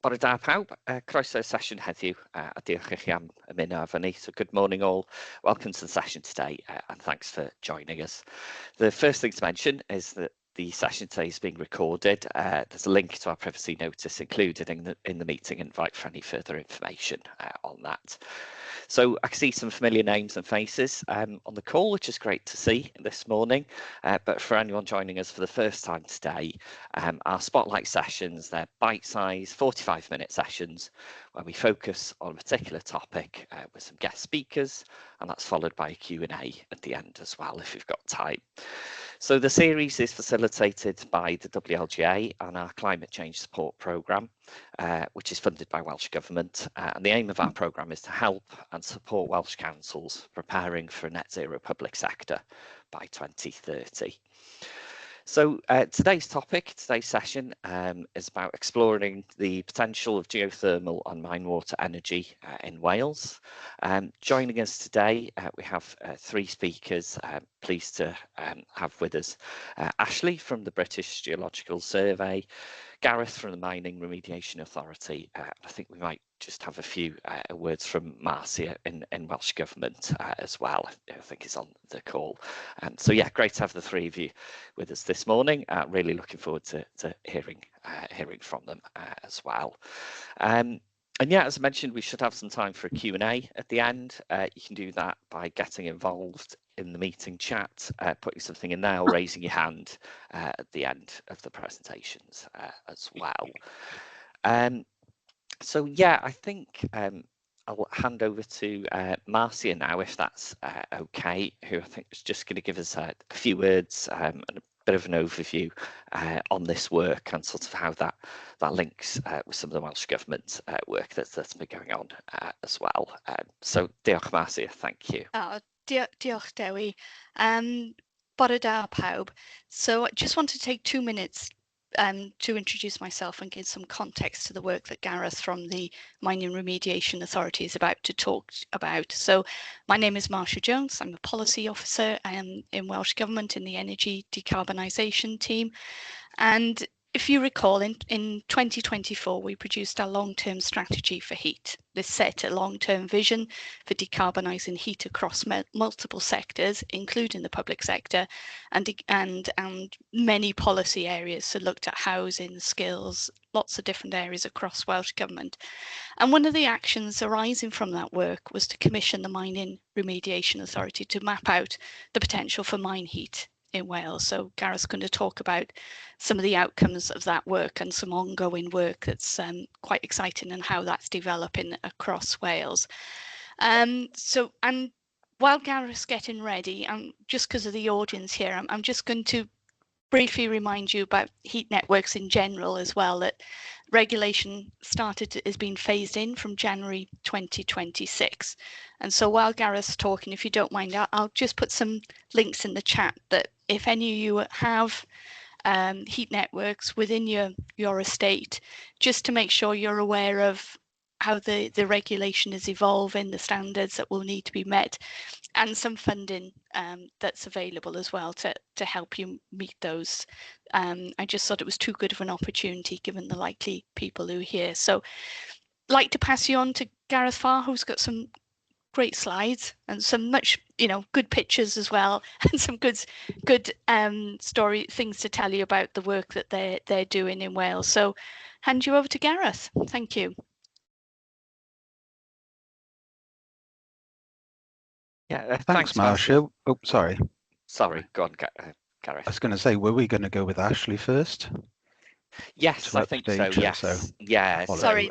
Bore da pawb, croeso sesiwn heddiw a diolch i chi am ymuno efo ni. So good morning all, welcome to the session today and thanks for joining us. The first thing to mention is that the session today is being recorded. There's a link to our privacy notice included in the meeting invite for any further information on that. So I can see some familiar names and faces on the call, which is great to see this morning. But for anyone joining us for the first time today, our spotlight sessions, they're bite-sized 45-minute sessions where we focus on a particular topic with some guest speakers, and that's followed by a Q&A at the end as well if you've got time. So the series is facilitated by the WLGA and our Climate Change Support Programme, which is funded by Welsh Government. And the aim of our programme is to help and support Welsh councils preparing for a net zero public sector by 2030. So today's session is about exploring the potential of geothermal and Minewater energy in Wales. Joining us today, we have three speakers. Pleased to have with us Ashley from the British Geological Survey, Gareth from the Mining Remediation Authority. I think we might just have a few words from Marcia in Welsh Government as well, I think is on the call. So yeah, great to have the three of you with us this morning. Really looking forward to hearing from them as well. And yeah, as I mentioned, we should have some time for a Q&A at the end. You can do that by getting involved in the meeting chat, putting something in there or raising your hand at the end of the presentations as well. So yeah, I think I'll hand over to Marcia now, if that's okay, who I think is just going to give us a few words and a bit of an overview on this work and sort of how that links with some of the Welsh Government work that's been going on as well. So diolch Marcia, thank you. Diolch Dewi. Bore da pawb. So I just want to take 2 minutes to introduce myself and give some context to the work that Gareth from the Mining Remediation Authority is about to talk about. So my name is Marcia Jones. I'm a policy officer in Welsh Government in the Energy Decarbonisation team. And if you recall, in 2024, we produced our long-term strategy for heat. This set a long-term vision for decarbonising heat across multiple sectors, including the public sector, and many policy areas. So looked at housing, skills, lots of different areas across Welsh Government. And one of the actions arising from that work was to commission the Mining Remediation Authority to map out the potential for mine heat in Wales. So Gareth's going to talk about some of the outcomes of that work and some ongoing work that's quite exciting and how that's developing across Wales. And while Gareth's getting ready, just because of the audience here, I'm just going to briefly remind you about heat networks in general as well, that regulation is being phased in from January 2026. And so while Gareth's talking, if you don't mind, I'll just put some links in the chat that if any of you have heat networks within your estate, just to make sure you're aware of how the regulation is evolving, the standards that will need to be met, and some funding that's available as well to help you meet those. I just thought it was too good of an opportunity given the likely people who are here. So I'd like to pass you on to Gareth Farr, who's got some great slides and some much, good pictures as well, and some good things to tell you about the work that they're doing in Wales. So hand you over to Gareth. Thank you. Yeah, thanks Marcia. Oh, sorry. Sorry, go on, Gareth. I was going to say, were we going to go with Ashley first? Yes, I think so. Yes, yeah. Sorry.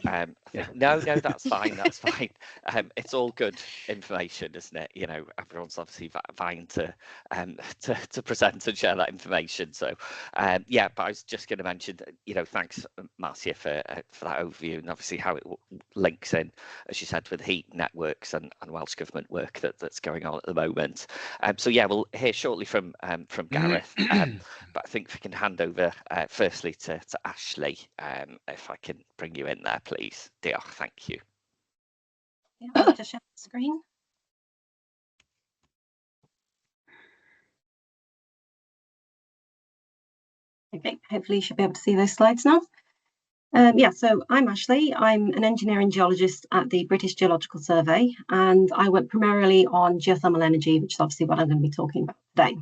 No, that's fine. That's fine. It's all good information, isn't it? Everyone's obviously vying to present and share that information. So, yeah. But I was just going to mention, thanks, Marcia, for that overview and obviously how it links in, as you said, with heat networks and Welsh Government work that's going on at the moment. So yeah, we'll hear shortly from Gareth. But I think if we can hand over firstly to Ashley, if I can bring you in there, please. Diolch, thank you. Yeah, I'll just share the screen. Okay, hopefully you should be able to see those slides now. So I'm Ashley. I'm an engineering geologist at the British Geological Survey, and I work primarily on geothermal energy, which is obviously what I'm going to be talking about today.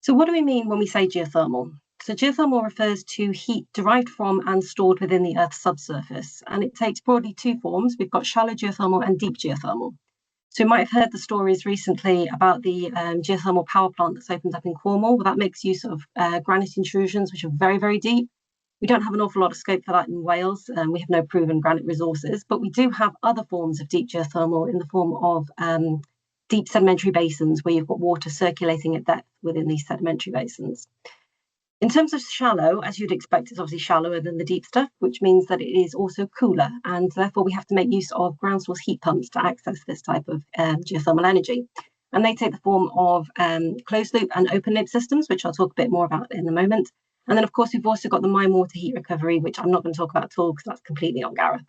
So what do we mean when we say geothermal? So geothermal refers to heat derived from and stored within the Earth's subsurface, and it takes broadly two forms. We've got shallow geothermal and deep geothermal. So you might have heard the stories recently about the geothermal power plant that's opened up in Cornwall. Well, that makes use of granite intrusions, which are very, very deep. We don't have an awful lot of scope for that in Wales. We have no proven granite resources, but we do have other forms of deep geothermal in the form of deep sedimentary basins where you've got water circulating at depth within these sedimentary basins. In terms of shallow, as you'd expect, it's obviously shallower than the deep stuff, which means that it is also cooler, and therefore we have to make use of ground source heat pumps to access this type of geothermal energy. And they take the form of closed loop and open loop systems, which I'll talk a bit more about in a moment. And then, of course, we've also got the Minewater heat recovery, which I'm not going to talk about at all because that's completely on Gareth.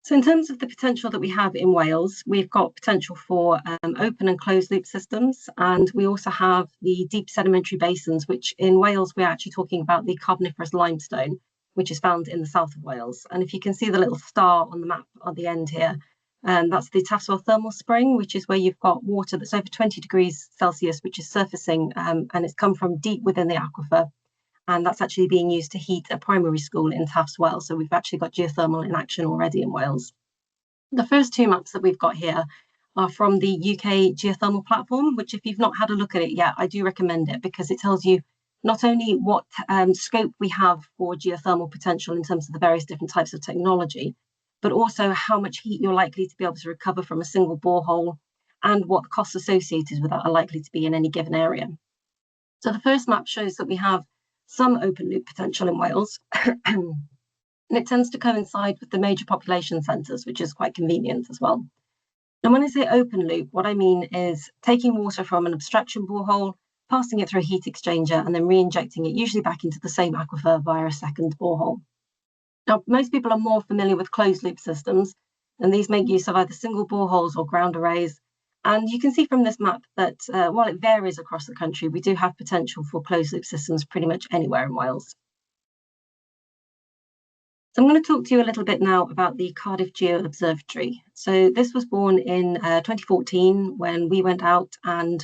So in terms of the potential that we have in Wales, we've got potential for open and closed loop systems, and we also have the deep sedimentary basins, which in Wales, we're actually talking about the Carboniferous limestone, which is found in the south of Wales. And if you can see the little star on the map at the end here, that's the Tafswell thermal spring, which is where you've got water that's over 20 degrees Celsius, which is surfacing, and it's come from deep within the aquifer. And that's actually being used to heat a primary school in Tafswell. So we've actually got geothermal in action already in Wales. The first two maps that we've got here are from the UK geothermal platform, which if you've not had a look at it yet, I do recommend it because it tells you not only what scope we have for geothermal potential in terms of the various different types of technology, but also how much heat you're likely to be able to recover from a single borehole and what the costs associated with that are likely to be in any given area. So the first map shows that we have some open loop potential in Wales, and it tends to coincide with the major population centres, which is quite convenient as well. And when I say open loop, what I mean is taking water from an abstraction borehole, passing it through a heat exchanger, and then re-injecting it, usually back into the same aquifer via a second borehole. Now, most people are more familiar with closed loop systems, and these make use of either single boreholes or ground arrays. And you can see from this map that while it varies across the country, we do have potential for closed loop systems pretty much anywhere in Wales. So I'm going to talk to you a little bit now about the Cardiff Geo Observatory. So this was born in 2014 when we went out and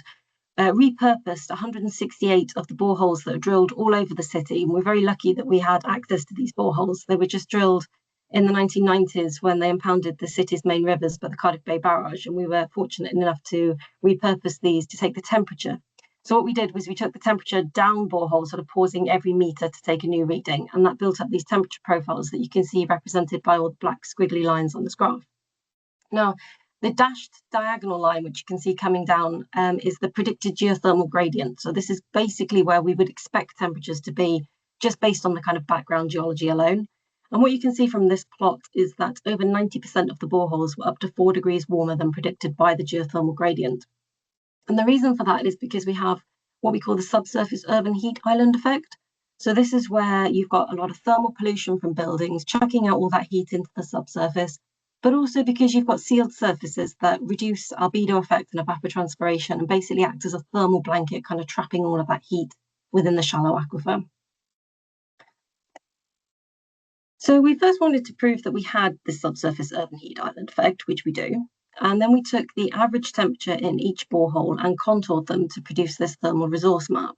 repurposed 168 of the boreholes that are drilled all over the city. And we're very lucky that we had access to these boreholes. They were just drilled in the 1990s when they impounded the city's main rivers by the Cardiff Bay Barrage, and we were fortunate enough to repurpose these to take the temperature. So what we did was we took the temperature down boreholes, sort of pausing every metre to take a new reading, and that built up these temperature profiles that you can see represented by all the black squiggly lines on this graph. Now, the dashed diagonal line, which you can see coming down, is the predicted geothermal gradient. So this is basically where we would expect temperatures to be just based on the kind of background geology alone. And what you can see from this plot is that over 90% of the boreholes were up to 4 degrees warmer than predicted by the geothermal gradient. And the reason for that is because we have what we call the subsurface urban heat island effect. So this is where you've got a lot of thermal pollution from buildings, chucking out all that heat into the subsurface, but also because you've got sealed surfaces that reduce albedo effect and evapotranspiration and basically act as a thermal blanket, kind of trapping all of that heat within the shallow aquifer. So we first wanted to prove that we had this subsurface urban heat island effect, which we do. And then we took the average temperature in each borehole and contoured them to produce this thermal resource map.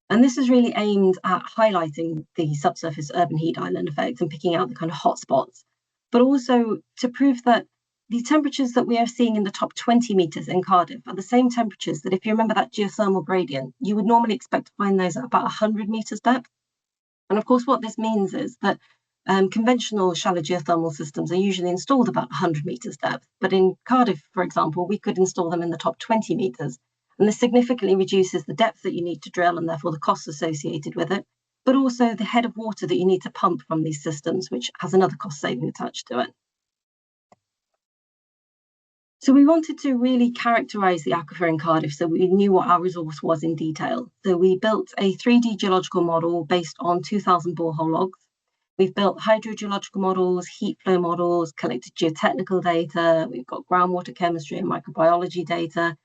And this is really aimed at highlighting the subsurface urban heat island effect and picking out the kind of hotspots, but also to prove that the temperatures that we are seeing in the top 20 metres in Cardiff are the same temperatures that, if you remember that geothermal gradient, you would normally expect to find those at about 100 metres depth. And of course, what this means is that conventional shallow geothermal systems are usually installed about 100 metres depth, but in Cardiff, for example, we could install them in the top 20 metres, and this significantly reduces the depth that you need to drill and therefore the costs associated with it, but also the head of water that you need to pump from these systems, which has another cost saving attached to it. So we wanted to really characterise the aquifer in Cardiff so we knew what our resource was in detail. So we built a 3D geological model based on 2,000 borehole logs. We've built hydrogeological models, heat flow models, collected geotechnical data, we've got groundwater chemistry and microbiology data.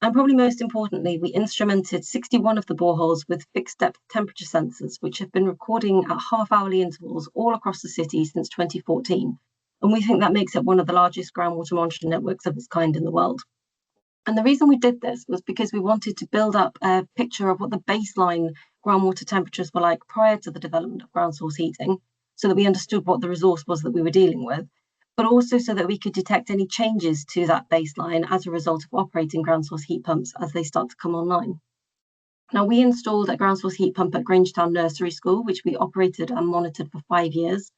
And probably most importantly, we instrumented 61 of the boreholes with fixed depth temperature sensors, which have been recording at half-hourly intervals all across the city since 2014. And we think that makes it one of the largest groundwater monitoring networks of its kind in the world. And the reason we did this was because we wanted to build up a picture of what the baseline groundwater temperatures were like prior to the development of ground source heating, so that we understood what the resource was that we were dealing with, but also so that we could detect any changes to that baseline as a result of operating ground source heat pumps as they start to come online. Now, we installed a ground source heat pump at Grangetown Nursery School, which we operated and monitored for 5 years.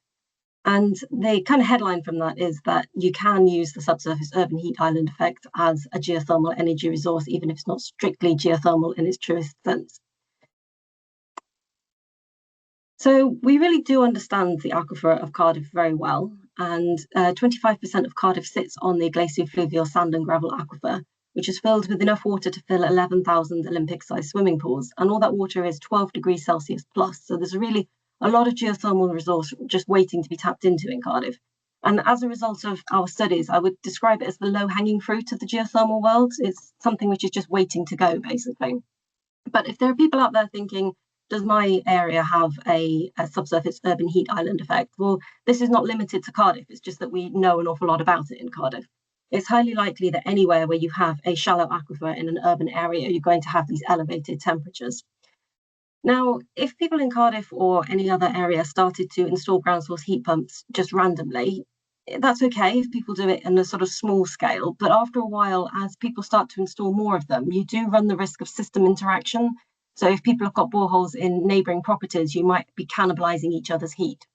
And the kind of headline from that is that you can use the subsurface urban heat island effect as a geothermal energy resource, even if it's not strictly geothermal in its truest sense. So we really do understand the aquifer of Cardiff very well, and 25% of Cardiff sits on the glaciofluvial sand and gravel aquifer, which is filled with enough water to fill 11,000 Olympic-sized swimming pools, and all that water is 12 degrees Celsius plus, so there's really a lot of geothermal resource just waiting to be tapped into in Cardiff. And as a result of our studies, I would describe it as the low-hanging fruit of the geothermal world. It's something which is just waiting to go, basically. But if there are people out there thinking, does my area have a subsurface urban heat island effect? Well, this is not limited to Cardiff. It's just that we know an awful lot about it in Cardiff. It's highly likely that anywhere where you have a shallow aquifer in an urban area, you're going to have these elevated temperatures. Now, if people in Cardiff or any other area started to install ground source heat pumps just randomly, that's okay if people do it in a sort of small scale. But after a while, as people start to install more of them, you do run the risk of system interaction. So if people have got boreholes in neighbouring properties, you might be cannibalising each other's heat.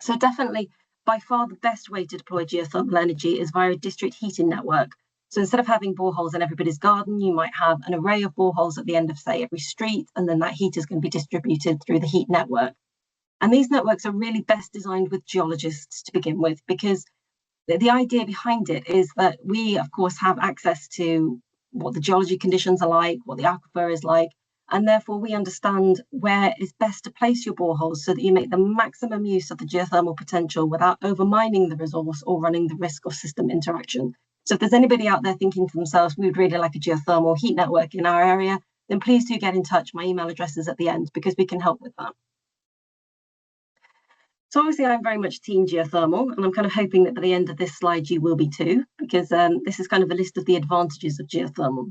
So definitely, by far the best way to deploy geothermal energy is via a district heating network. So instead of having boreholes in everybody's garden, you might have an array of boreholes at the end of, say, every street, and then that heat is going to be distributed through the heat network. And these networks are really best designed with geologists to begin with, because the idea behind it is that we, of course, have access to what the geology conditions are like, what the aquifer is like, and therefore we understand where it's best to place your boreholes so that you make the maximum use of the geothermal potential without overmining the resource or running the risk of system interaction. So if there's anybody out there thinking to themselves, we would really like a geothermal heat network in our area, then please do get in touch. My email address is at the end because we can help with that. So obviously I'm very much team geothermal, and I'm kind of hoping that by the end of this slide you will be too, because this is kind of a list of the advantages of geothermal.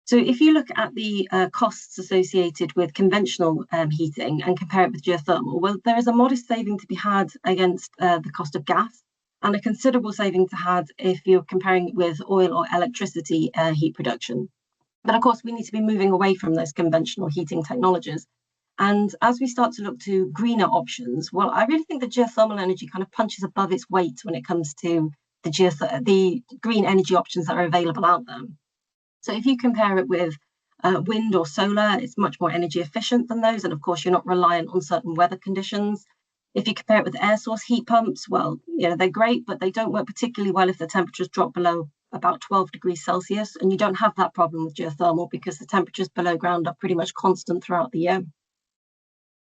So if you look at the costs associated with conventional heating and compare it with geothermal, well, there is a modest saving to be had against the cost of gas, and a considerable saving to had if you're comparing it with oil or electricity heat production. But of course, we need to be moving away from those conventional heating technologies. And as we start to look to greener options, well, I really think that geothermal energy kind of punches above its weight when it comes to the green energy options that are available out there. So if you compare it with wind or solar, it's much more energy efficient than those. And of course, you're not reliant on certain weather conditions. If you compare it with air source heat pumps, well, you know, they're great, but they don't work particularly well if the temperatures drop below about 12 degrees Celsius. And you don't have that problem with geothermal because the temperatures below ground are pretty much constant throughout the year.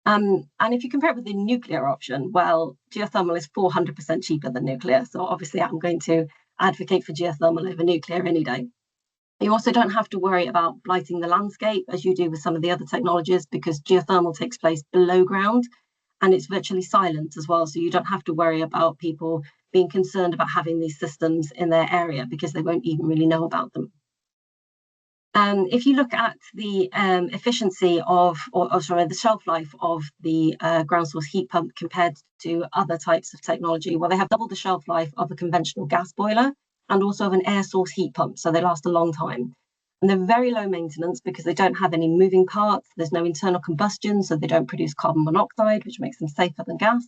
And if you compare it with the nuclear option, well, geothermal is 400% cheaper than nuclear. So obviously I'm going to advocate for geothermal over nuclear any day. You also don't have to worry about blighting the landscape as you do with some of the other technologies, because geothermal takes place below ground and it's virtually silent as well. So you don't have to worry about people being concerned about having these systems in their area because they won't even really know about them. If you look at the efficiency of, the shelf life of the ground source heat pump compared to other types of technology, well, they have double the shelf life of a conventional gas boiler and also of an air source heat pump, so they last a long time. And they're very low maintenance because they don't have any moving parts, there's no internal combustion, so they don't produce carbon monoxide, which makes them safer than gas.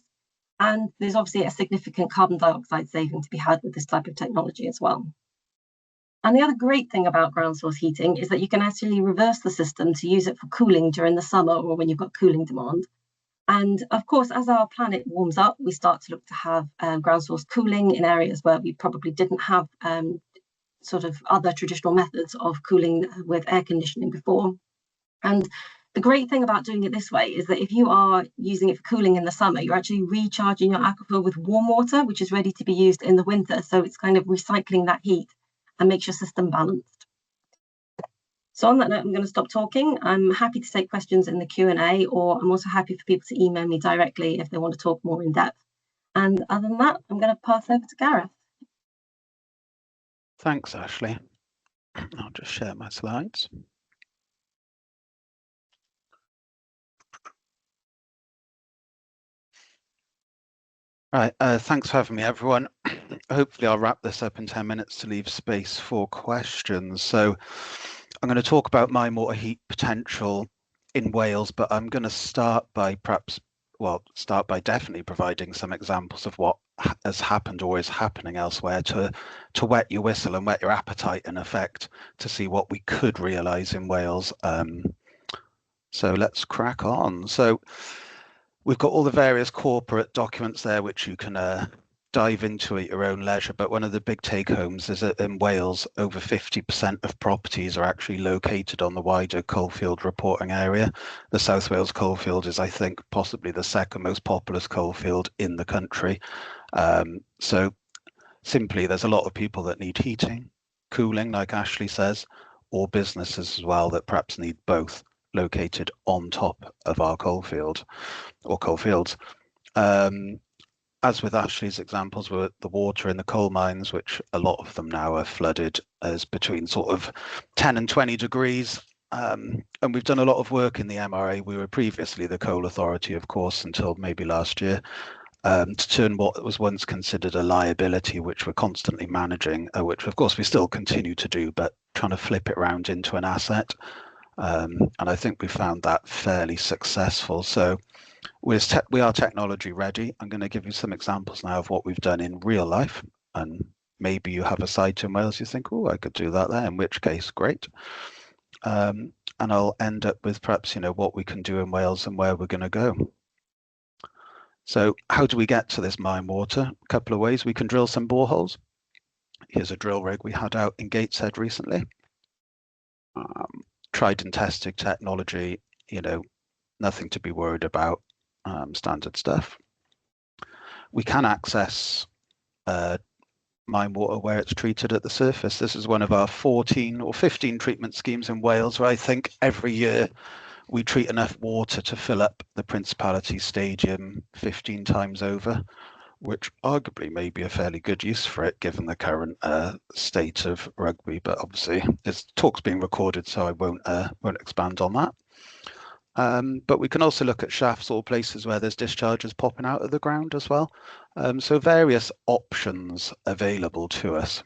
And there's obviously a significant carbon dioxide saving to be had with this type of technology as well. And the other great thing about ground source heating is that you can actually reverse the system to use it for cooling during the summer or when you've got cooling demand. And of course, as our planet warms up, we start to look to have ground source cooling in areas where we probably didn't have sort of other traditional methods of cooling with air conditioning before. And the great thing about doing it this way is that if you are using it for cooling in the summer, you're actually recharging your aquifer with warm water, which is ready to be used in the winter. So it's kind of recycling that heat and makes your system balanced. So on that note, I'm going to stop talking. I'm happy to take questions in the Q&A, or I'm also happy for people to email me directly if they want to talk more in depth. And other than that, I'm going to pass over to Gareth. Thanks, Ashley. I'll just share my slides. Right, thanks for having me, everyone. Hopefully I'll wrap this up in 10 minutes to leave space for questions. So I'm going to talk about Minewater heat potential in Wales, but I'm going to start by definitely providing some examples of what has happened or is happening elsewhere to wet your whistle and whet your appetite, in effect, to see what we could realise in Wales. So let's crack on. So we've got all the various corporate documents there, which you can dive into at your own leisure. But one of the big take-homes is that in Wales, over 50% of properties are actually located on the wider coalfield reporting area. The South Wales coalfield is, I think, possibly the second most populous coalfield in the country. So simply, there's a lot of people that need heating, cooling, like Ashley says, or businesses as well that perhaps need both, located on top of our coalfield or coalfields. As with Ashley's examples, with the water in the coal mines, which a lot of them now are flooded as between sort of 10 and 20 degrees. And we've done a lot of work in the MRA. We were previously the Coal Authority, of course, until maybe last year, to turn what was once considered a liability, which we're constantly managing, which of course we still continue to do, but trying to flip it around into an asset. And I think we found that fairly successful. So we are technology ready. I'm going to give you some examples now of what we've done in real life, and maybe you have a site in Wales you think, oh, I could do that there, in which case, great. And I'll end up with perhaps, what we can do in Wales and where we're going to go. So how do we get to this Minewater? A couple of ways. We can drill some boreholes. Here's a drill rig we had out in Gateshead recently. Tried and tested technology, nothing to be worried about. Standard stuff. We can access Minewater where it's treated at the surface. This is one of our 14 or 15 treatment schemes in Wales, where I think every year we treat enough water to fill up the Principality Stadium 15 times over, which arguably may be a fairly good use for it given the current state of rugby. But obviously, this talk's being recorded, so I won't expand on that. But we can also look at shafts or places where there's discharges popping out of the ground as well. So various options available to us.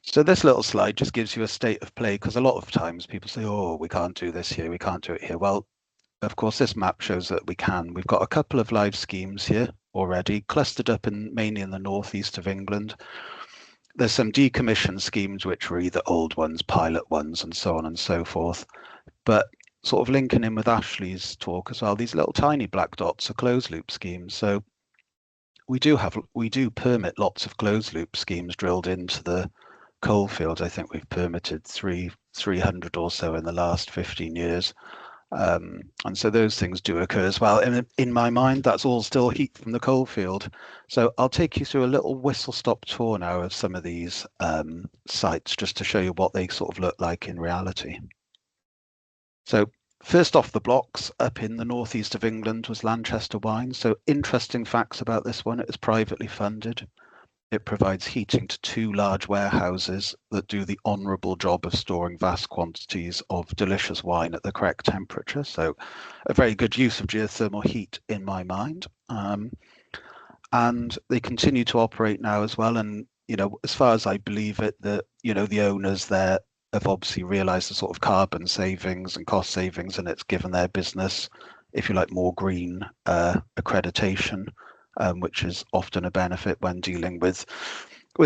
So this little slide just gives you a state of play, because a lot of times people say, oh, we can't do this here, we can't do it here. Well, of course, this map shows that we can. We've got a couple of live schemes here already, clustered up mainly in the northeast of England. There's some decommissioned schemes, which are either old ones, pilot ones, and so on and so forth. But sort of linking in with Ashley's talk as well, these little tiny black dots are closed loop schemes. So we do permit lots of closed loop schemes drilled into the coalfields. I think we've permitted 300 or so in the last 15 years. And so those things do occur as well. And in my mind, that's all still heat from the coalfield. So I'll take you through a little whistle-stop tour now of some of these sites, just to show you what they sort of look like in reality. So first off the blocks, up in the northeast of England, was Lanchester Wine. So interesting facts about this one: it is privately funded. It provides heating to 2 large warehouses that do the honourable job of storing vast quantities of delicious wine at the correct temperature. So a very good use of geothermal heat in my mind. And they continue to operate now as well. And, as far as I believe it, the owners there have obviously realised the sort of carbon savings and cost savings, and it's given their business, if you like, more green accreditation. Which is often a benefit when dealing with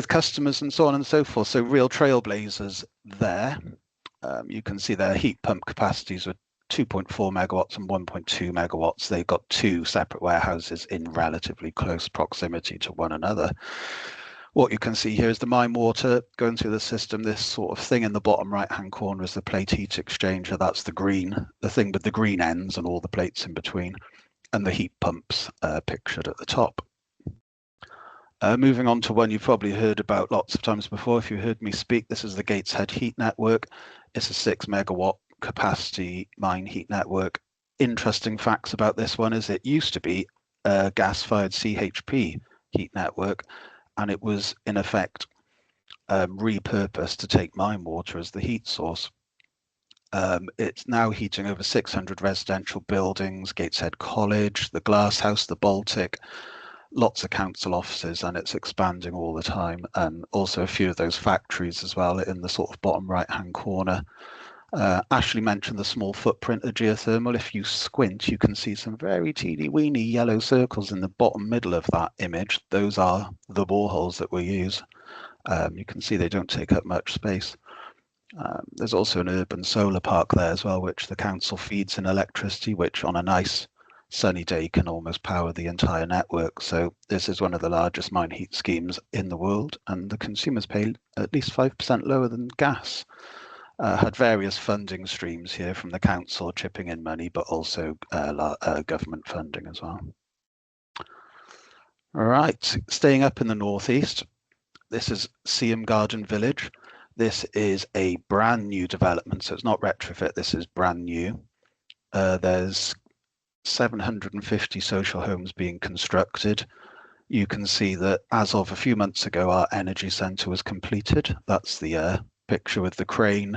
customers and so on and so forth. So real trailblazers there. You can see their heat pump capacities are 2.4 megawatts and 1.2 megawatts. They've got 2 separate warehouses in relatively close proximity to one another. What you can see here is the Minewater going through the system. This sort of thing in the bottom right-hand corner is the plate heat exchanger. That's the thing with the green ends and all the plates in between, and the heat pumps pictured at the top. Moving on to one you've probably heard about lots of times before if you heard me speak. This is the Gateshead Heat Network. It's a 6 megawatt capacity mine heat network. Interesting facts about this one is it used to be a gas-fired CHP heat network, and it was in effect repurposed to take mine water as the heat source. It's now heating over 600 residential buildings, Gateshead College, the Glass House, the Baltic, lots of council offices, and it's expanding all the time. And also a few of those factories as well in the sort of bottom right-hand corner. Ashley mentioned the small footprint of geothermal. If you squint, you can see some very teeny-weeny yellow circles in the bottom middle of that image. Those are the boreholes that we use. You can see they don't take up much space. There's also an urban solar park there as well, which the council feeds in electricity, which on a nice sunny day can almost power the entire network. So this is one of the largest mine heat schemes in the world, and the consumers pay at least 5% lower than gas. Had various funding streams here from the council chipping in money, but also government funding as well. All right, staying up in the northeast, this is Seaham Garden Village. This is a brand new development, so it's not retrofit, this is brand new. There's 750 social homes being constructed. You can see that as of a few months ago, our energy centre was completed. That's the picture with the crane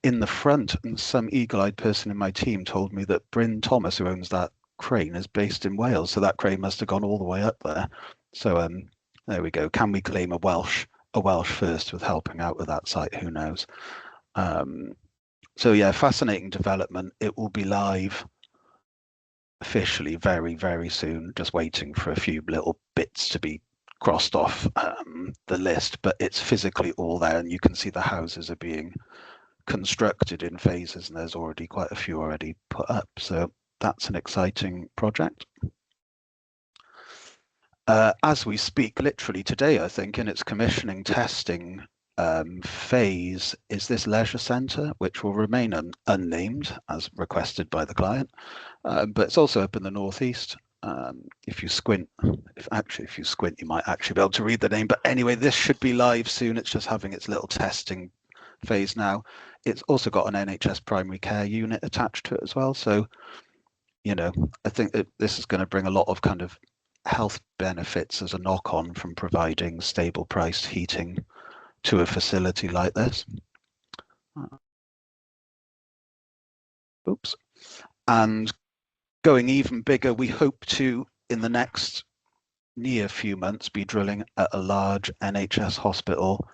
in the front, and some eagle-eyed person in my team told me that Bryn Thomas, who owns that crane, is based in Wales, so that crane must have gone all the way up there. So there we go. Can we claim a Welsh first with helping out with that site? Who knows? So yeah, fascinating development. It will be live officially very, very soon, just waiting for a few little bits to be crossed off the list, but it's physically all there, and you can see the houses are being constructed in phases, and there's already quite a few already put up. So that's an exciting project. As we speak, literally today, I think, in its commissioning testing phase, is this leisure centre, which will remain unnamed as requested by the client, but it's also up in the northeast. If you squint, if you squint, you might actually be able to read the name. But anyway, this should be live soon. It's just having its little testing phase now. It's also got an NHS primary care unit attached to it as well. So, you know, I think that this is going to bring a lot of kind of health benefits as a knock-on from providing stable priced heating to a facility like this. Oops. And going even bigger, we hope to, in the next near few months, be drilling at a large NHS hospital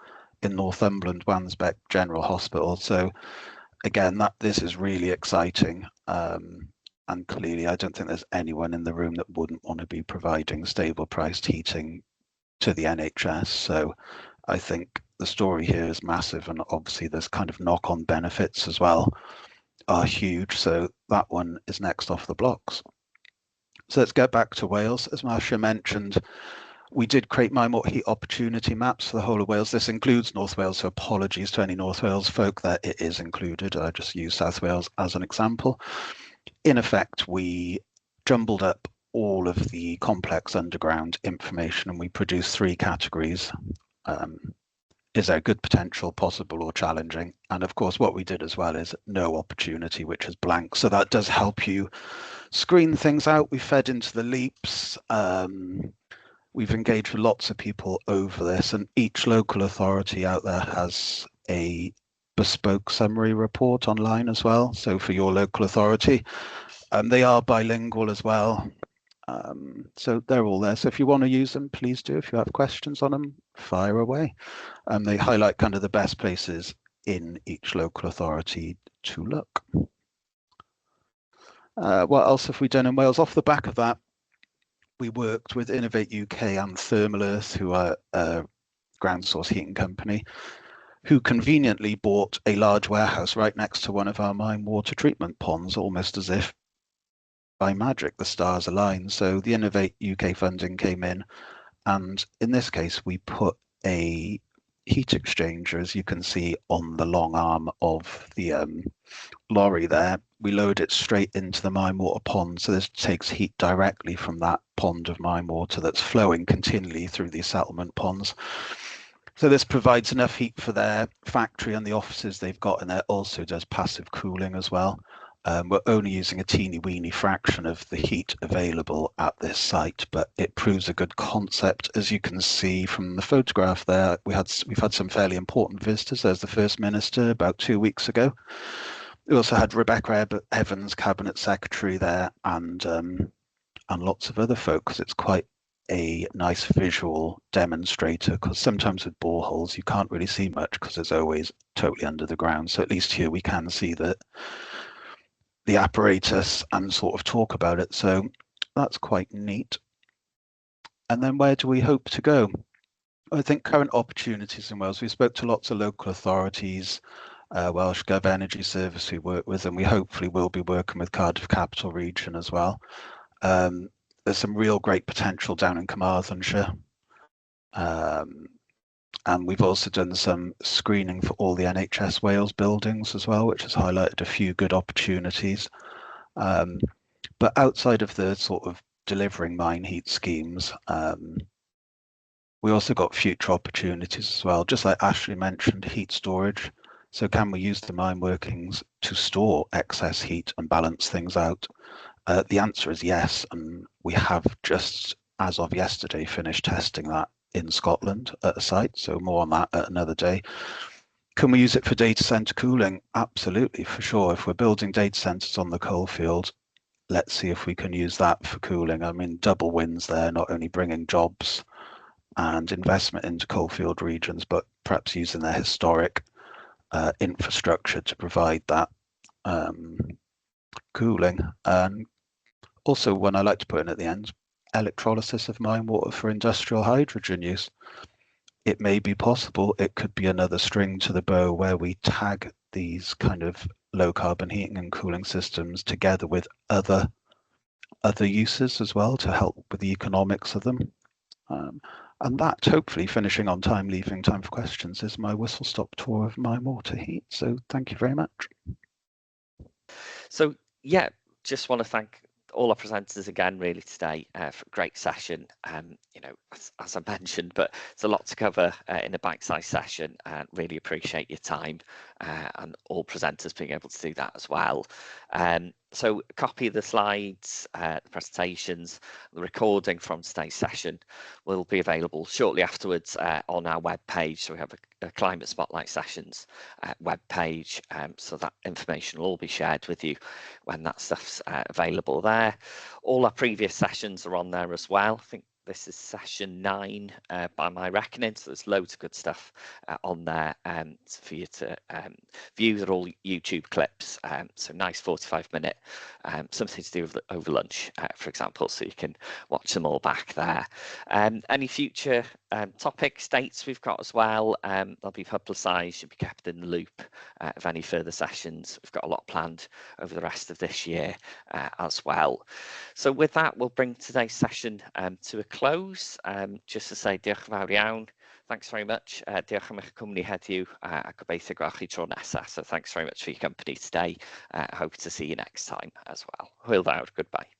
in Northumberland, Wansbeck General Hospital. So again, this is really exciting. And clearly, I don't think there's anyone in the room that wouldn't want to be providing stable priced heating to the NHS. So I think the story here is massive, and obviously there's kind of knock-on benefits as well are huge. So that one is next off the blocks. So let's get back to Wales. As Marcia mentioned, we did create Minewater heat opportunity maps for the whole of Wales. This includes North Wales, so apologies to any North Wales folk that it is included. I just use South Wales as an example. In effect, we jumbled up all of the complex underground information, and we produced 3 categories. Is there good potential, possible, or challenging? And of course, what we did as well is no opportunity, which is blank. So that does help you screen things out. We fed into the leaps. We've engaged with lots of people over this, and each local authority out there has a bespoke summary report online as well. So for your local authority, they are bilingual as well. So they're all there. So if you want to use them, please do. If you have questions on them, fire away. They highlight kind of the best places in each local authority to look. What else have we done in Wales? Off the back of that, we worked with Innovate UK and Thermal Earth, who are a ground source heating company, who conveniently bought a large warehouse right next to one of our mine water treatment ponds, almost as if by magic the stars aligned. So the Innovate UK funding came in, and in this case we put a heat exchanger, as you can see on the long arm of the lorry there. We load it straight into the mine water pond, so this takes heat directly from that pond of mine water that's flowing continually through these settlement ponds. So this provides enough heat for their factory and the offices they've got, and it also does passive cooling as well. We're only using a teeny-weeny fraction of the heat available at this site, but it proves a good concept. As you can see from the photograph there, we've had some fairly important visitors. There's the First Minister about 2 weeks ago. We also had Rebecca Evans, Cabinet Secretary there, and lots of other folks. It's quite a nice visual demonstrator, because sometimes with boreholes you can't really see much because it's always totally under the ground. So at least here we can see the apparatus and sort of talk about it. So that's quite neat. And then where do we hope to go? I think current opportunities in Wales. We spoke to lots of local authorities, Welsh Gov Energy Service we work with, and we hopefully will be working with Cardiff Capital Region as well. There's some real great potential down in Carmarthenshire. And we've also done some screening for all the NHS Wales buildings as well, which has highlighted a few good opportunities. But outside of the sort of delivering mine heat schemes, we also got future opportunities as well, just like Ashley mentioned, heat storage. So can we use the mine workings to store excess heat and balance things out? The answer is yes, and we have just, as of yesterday, finished testing that in Scotland at a site, so more on that at another day. Can we use it for data center cooling? Absolutely, for sure. If we're building data centers on the coalfield, let's see if we can use that for cooling. I mean, double wins there, not only bringing jobs and investment into coalfield regions, but perhaps using their historic infrastructure to provide that cooling. And also, one I like to put in at the end, electrolysis of mine water for industrial hydrogen use. It may be possible. It could be another string to the bow where we tag these kind of low carbon heating and cooling systems together with other uses as well to help with the economics of them. And that, hopefully finishing on time, leaving time for questions, is my whistle stop tour of mine water heat. So thank you very much. So yeah, just want to thank all our presenters again really today for a great session. You know, as I mentioned, but it's a lot to cover in a bite-sized session, and really appreciate your time and all presenters being able to do that as well. So a copy of the slides, the presentations, the recording from today's session will be available shortly afterwards on our webpage. So we have a Climate Spotlight Sessions webpage, so that information will all be shared with you when that stuff's available there. All our previous sessions are on there as well. I think this is session 9 by my reckoning, so there's loads of good stuff on there for you to view. They're all YouTube clips, so nice 45-minute, something to do with over lunch, for example, so you can watch them all back there. Any future topics, dates we've got as well, they'll be publicised. You'll be kept in the loop of any further sessions. We've got a lot planned over the rest of this year as well. So with that, we'll bring today's session to a close. Just to say diolch yn fawr iawn. Thanks very much. Diolch am eich cwmni heddiw a gobeithio gwelwch chi tro nesa. So thanks very much for your company today. I hope to see you next time as well. Hwyl fawr, goodbye.